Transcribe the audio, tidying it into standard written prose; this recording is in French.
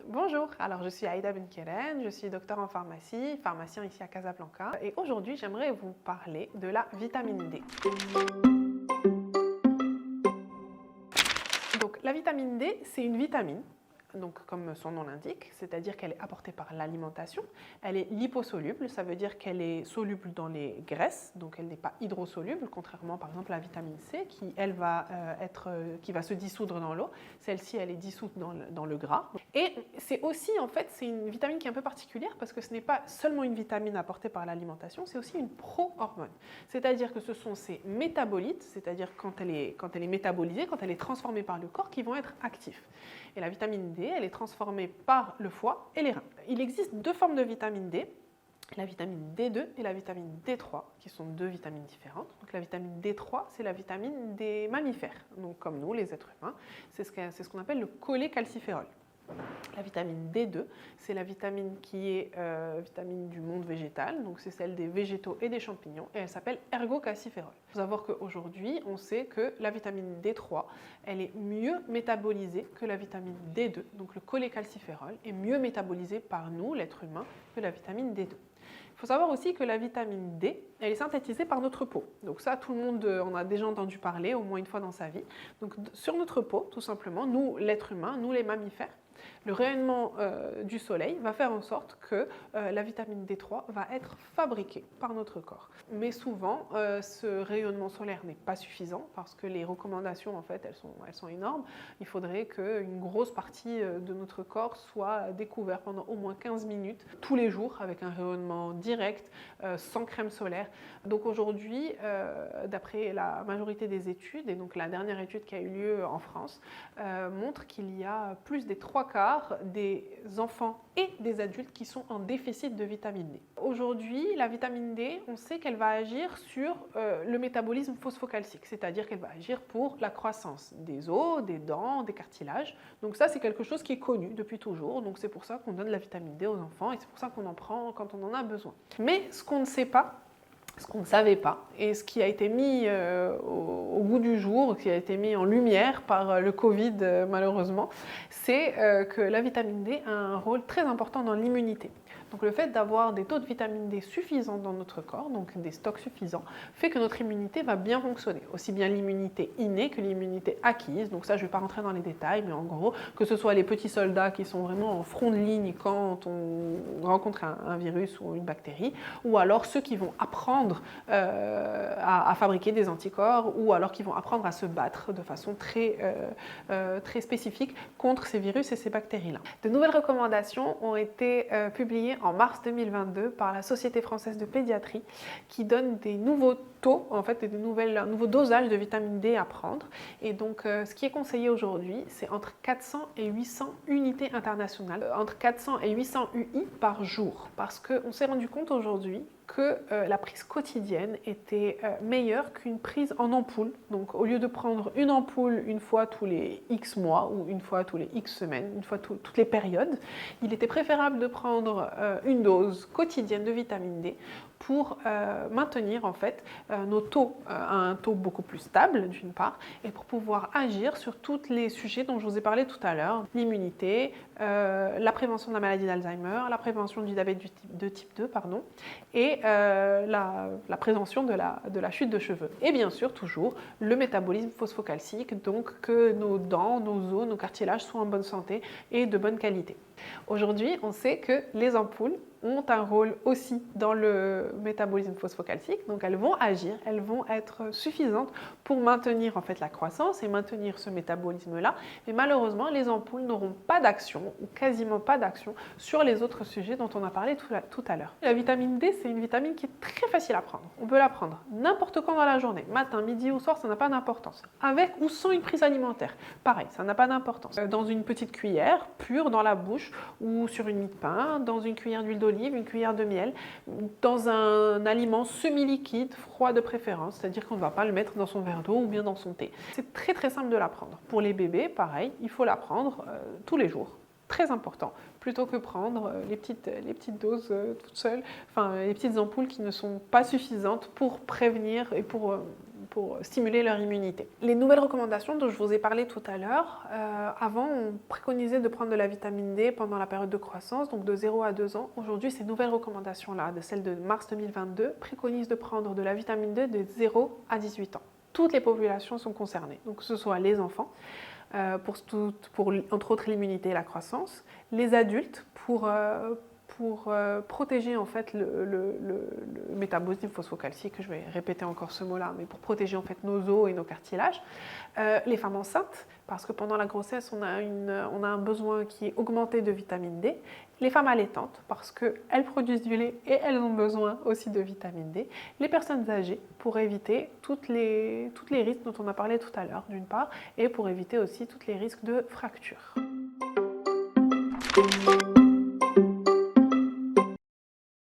Bonjour, alors je suis Aïda Benkeren, je suis docteur en pharmacie, pharmacien ici à Casablanca et aujourd'hui j'aimerais vous parler de la vitamine D. Donc la vitamine D, c'est une vitamine, donc comme son nom l'indique, c'est-à-dire qu'elle est apportée par l'alimentation. Elle est liposoluble, ça veut dire qu'elle est soluble dans les graisses, donc elle n'est pas hydrosoluble, contrairement par exemple à la vitamine C qui, elle, qui va se dissoudre dans l'eau. Celle-ci, elle est dissoute dans le gras. Et c'est aussi, en fait, c'est une vitamine qui est un peu particulière parce que ce n'est pas seulement une vitamine apportée par l'alimentation, c'est aussi une pro-hormone. C'est-à-dire que ce sont ces métabolites, c'est-à-dire quand elle est métabolisée, quand elle est transformée par le corps, qui vont être actifs. Et la vitamine D, elle est transformée par le foie et les reins. Il existe deux formes de vitamine D, la vitamine D2 et la vitamine D3, qui sont deux vitamines différentes. Donc la vitamine D3, c'est la vitamine des mammifères, donc comme nous, les êtres humains. C'est ce qu'on appelle le cholécalciférol. La vitamine D2, c'est la vitamine qui est vitamine du monde végétal, donc c'est celle des végétaux et des champignons, et elle s'appelle ergocalciférol. Il faut savoir qu'aujourd'hui, on sait que la vitamine D3, elle est mieux métabolisée que la vitamine D2, donc le cholécalciférol est mieux métabolisé par nous, l'être humain, que la vitamine D2. Il faut savoir aussi que la vitamine D, elle est synthétisée par notre peau. Donc ça, tout le monde en a déjà entendu parler au moins une fois dans sa vie. Donc sur notre peau, tout simplement, nous, l'être humain, nous les mammifères, le rayonnement du soleil va faire en sorte que la vitamine D3 va être fabriquée par notre corps. Mais souvent, ce rayonnement solaire n'est pas suffisant parce que les recommandations, en fait, elles sont énormes. Il faudrait qu'une grosse partie de notre corps soit découverte pendant au moins 15 minutes tous les jours avec un rayonnement direct, sans crème solaire. Donc aujourd'hui, d'après la majorité des études, et donc la dernière étude qui a eu lieu en France, montre qu'il y a plus des 3/4 des enfants et des adultes qui sont en déficit de vitamine D. Aujourd'hui, la vitamine D, on sait qu'elle va agir sur le métabolisme phosphocalcique, c'est-à-dire qu'elle va agir pour la croissance des os, des dents, des cartilages. Donc ça, c'est quelque chose qui est connu depuis toujours, donc c'est pour ça qu'on donne la vitamine D aux enfants et c'est pour ça qu'on en prend quand on en a besoin. Mais ce qu'on ne sait pas, ce qu'on ne savait pas, et ce qui a été mis au goût du jour, qui a été mis en lumière par le Covid malheureusement, c'est que la vitamine D a un rôle très important dans l'immunité. Donc le fait d'avoir des taux de vitamine D suffisants dans notre corps, donc des stocks suffisants, fait que notre immunité va bien fonctionner. Aussi bien l'immunité innée que l'immunité acquise. Donc ça, je ne vais pas rentrer dans les détails, mais en gros, que ce soit les petits soldats qui sont vraiment en front de ligne quand on rencontre un virus ou une bactérie, ou alors ceux qui vont apprendre à fabriquer des anticorps, ou alors qui vont apprendre à se battre de façon très spécifique contre ces virus et ces bactéries-là. De nouvelles recommandations ont été publiées en mars 2022 par la Société française de pédiatrie qui donne des nouveaux taux, en fait, un nouveau dosage de vitamine D à prendre. Et donc, ce qui est conseillé aujourd'hui, c'est entre 400 et 800 unités internationales, entre 400 et 800 UI par jour. Parce qu'on s'est rendu compte aujourd'hui que la prise quotidienne était meilleure qu'une prise en ampoule. Donc au lieu de prendre une ampoule une fois tous les X mois ou une fois tous les X semaines, une fois toutes les périodes, il était préférable de prendre une dose quotidienne de vitamine D pour maintenir en fait nos taux à un taux beaucoup plus stable d'une part et pour pouvoir agir sur tous les sujets dont je vous ai parlé tout à l'heure, l'immunité, la prévention de la maladie d'Alzheimer, la prévention du diabète de type 2 et la prévention de la chute de cheveux. Et bien sûr toujours le métabolisme phosphocalcique, donc que nos dents, nos os, nos cartilages soient en bonne santé et de bonne qualité. Aujourd'hui, on sait que les ampoules ont un rôle aussi dans le métabolisme phosphocalcique, donc elles vont agir, elles vont être suffisantes pour maintenir en fait la croissance et maintenir ce métabolisme-là, mais malheureusement les ampoules n'auront pas d'action ou quasiment pas d'action sur les autres sujets dont on a parlé tout à l'heure. La vitamine D, c'est une vitamine qui est très facile à prendre. On peut la prendre n'importe quand dans la journée, matin, midi ou soir, ça n'a pas d'importance. Avec ou sans une prise alimentaire, pareil, ça n'a pas d'importance. Dans une petite cuillère pure dans la bouche ou sur une mie de pain, dans une cuillère d'huile d'olive, une cuillère de miel, dans un aliment semi-liquide, froid de préférence, c'est-à-dire qu'on ne va pas le mettre dans son verre d'eau ou bien dans son thé. C'est très très simple de la prendre. Pour les bébés, pareil, il faut la prendre tous les jours. Très important, plutôt que prendre les petites doses toutes seules, enfin les petites ampoules qui ne sont pas suffisantes pour prévenir et pour pour stimuler leur immunité. Les nouvelles recommandations dont je vous ai parlé tout à l'heure, avant on préconisait de prendre de la vitamine D pendant la période de croissance, donc de 0 à 2 ans. Aujourd'hui, ces nouvelles recommandations-là, de celles de mars 2022, préconisent de prendre de la vitamine D de 0 à 18 ans. Toutes les populations sont concernées, donc que ce soit les enfants, pour entre autres l'immunité et la croissance, les adultes pour protéger en fait le métabolisme phosphocalcique, je vais répéter encore ce mot-là, mais pour protéger en fait nos os et nos cartilages, les femmes enceintes, parce que pendant la grossesse, on a un besoin qui est augmenté de vitamine D, les femmes allaitantes, parce qu'elles produisent du lait et elles ont besoin aussi de vitamine D, les personnes âgées, pour éviter toutes les risques dont on a parlé tout à l'heure, d'une part, et pour éviter aussi tous les risques de fractures.